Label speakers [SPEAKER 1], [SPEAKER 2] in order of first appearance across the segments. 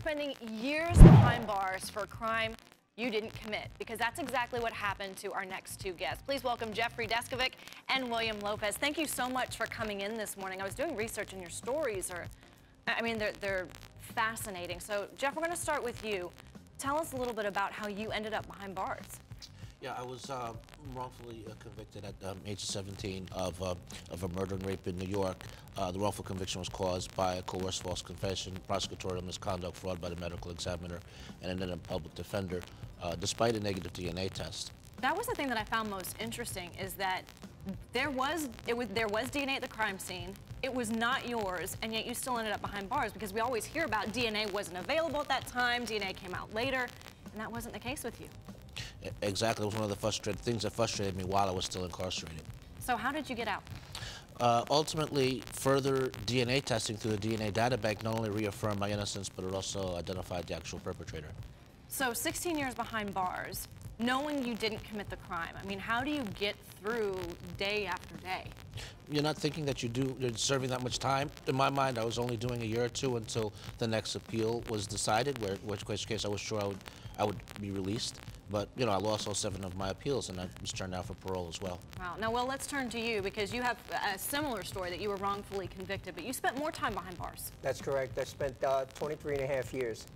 [SPEAKER 1] spending years behind bars for a crime you didn't commit, because that's exactly what happened to our next two guests. Please welcome Jeffrey Deskovic and William Lopez. Thank you so much for coming in this morning. I was doing research, and your stories are, they're fascinating. So, Jeff, we're going to start with you. Tell us a little bit about how you ended up behind bars.
[SPEAKER 2] Yeah, I was wrongfully convicted at age 17 of a murder and rape in New York. The wrongful conviction was caused by a coerced false confession, prosecutorial misconduct, fraud by the medical examiner, and then a public defender, despite a negative DNA test.
[SPEAKER 1] That was the thing that I found most interesting, is that there was DNA at the crime scene. It was not yours, and yet you still ended up behind bars, because we always hear about DNA wasn't available at that time, DNA came out later, and that wasn't the case with you.
[SPEAKER 2] Exactly. It was one of the things that frustrated me while I was still incarcerated.
[SPEAKER 1] So how did you get out?
[SPEAKER 2] Ultimately, further DNA testing through the DNA data bank not only reaffirmed my innocence, but it also identified the actual perpetrator. So
[SPEAKER 1] 16 years behind bars, knowing you didn't commit the crime, I mean, how do you get through day after day?
[SPEAKER 2] You're not thinking that you're serving that much time. In my mind, I was only doing a year or two until the next appeal was decided, which case I was sure I would be released. But, you know, I lost all 7 of my appeals, and I was turned out for parole as well.
[SPEAKER 1] Wow. Now, well, let's turn to you, because you have a similar story, that you were wrongfully convicted, but you spent more time behind bars.
[SPEAKER 3] That's correct. I spent 23 and a half years.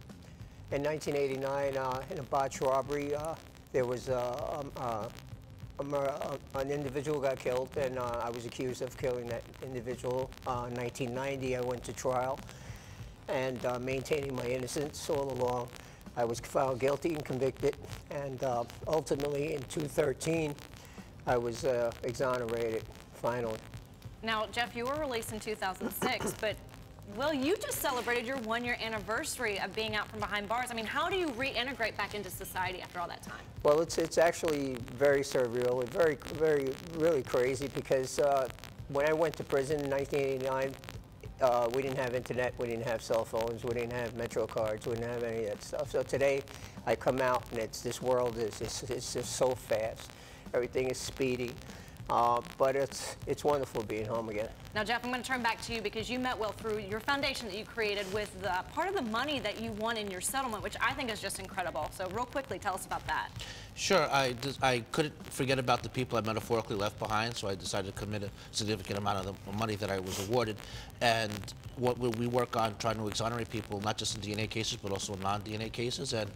[SPEAKER 3] In 1989, in a botched robbery, there was an individual got killed, and I was accused of killing that individual. In 1990, I went to trial, and maintaining my innocence all along. I was found guilty and convicted, and ultimately in 2013, I was exonerated, finally.
[SPEAKER 1] Now, Jeff, you were released in 2006, but, well, you just celebrated your 1-year anniversary of being out from behind bars. I mean, how do you reintegrate back into society after all that time?
[SPEAKER 3] Well, it's actually very surreal and really crazy, because when I went to prison in 1989, we didn't have internet, we didn't have cell phones, we didn't have Metro cards, we didn't have any of that stuff. So today, I come out, and this world is just so fast. Everything is speedy. But it's wonderful being home again.
[SPEAKER 1] Now, Jeff, I'm going to turn back to you, because you met Will through your foundation that you created with part of the money that you won in your settlement, which I think is just incredible. So real quickly, tell us about that.
[SPEAKER 2] Sure. I couldn't forget about the people I metaphorically left behind, so I decided to commit a significant amount of the money that I was awarded. And what we work on trying to exonerate people, not just in DNA cases, but also in non-DNA cases. And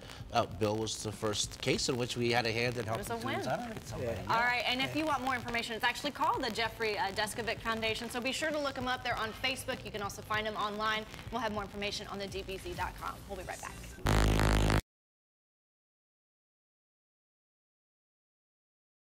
[SPEAKER 2] Bill was the first case in which we had a hand in helping to exonerate somebody.
[SPEAKER 1] Yeah. All right, and if you want more information, it's actually called the Jeffrey Deskovic Foundation, so be sure to look them up. They're on Facebook. You can also find them online. We'll have more information on the DBZ.com. We'll be right back.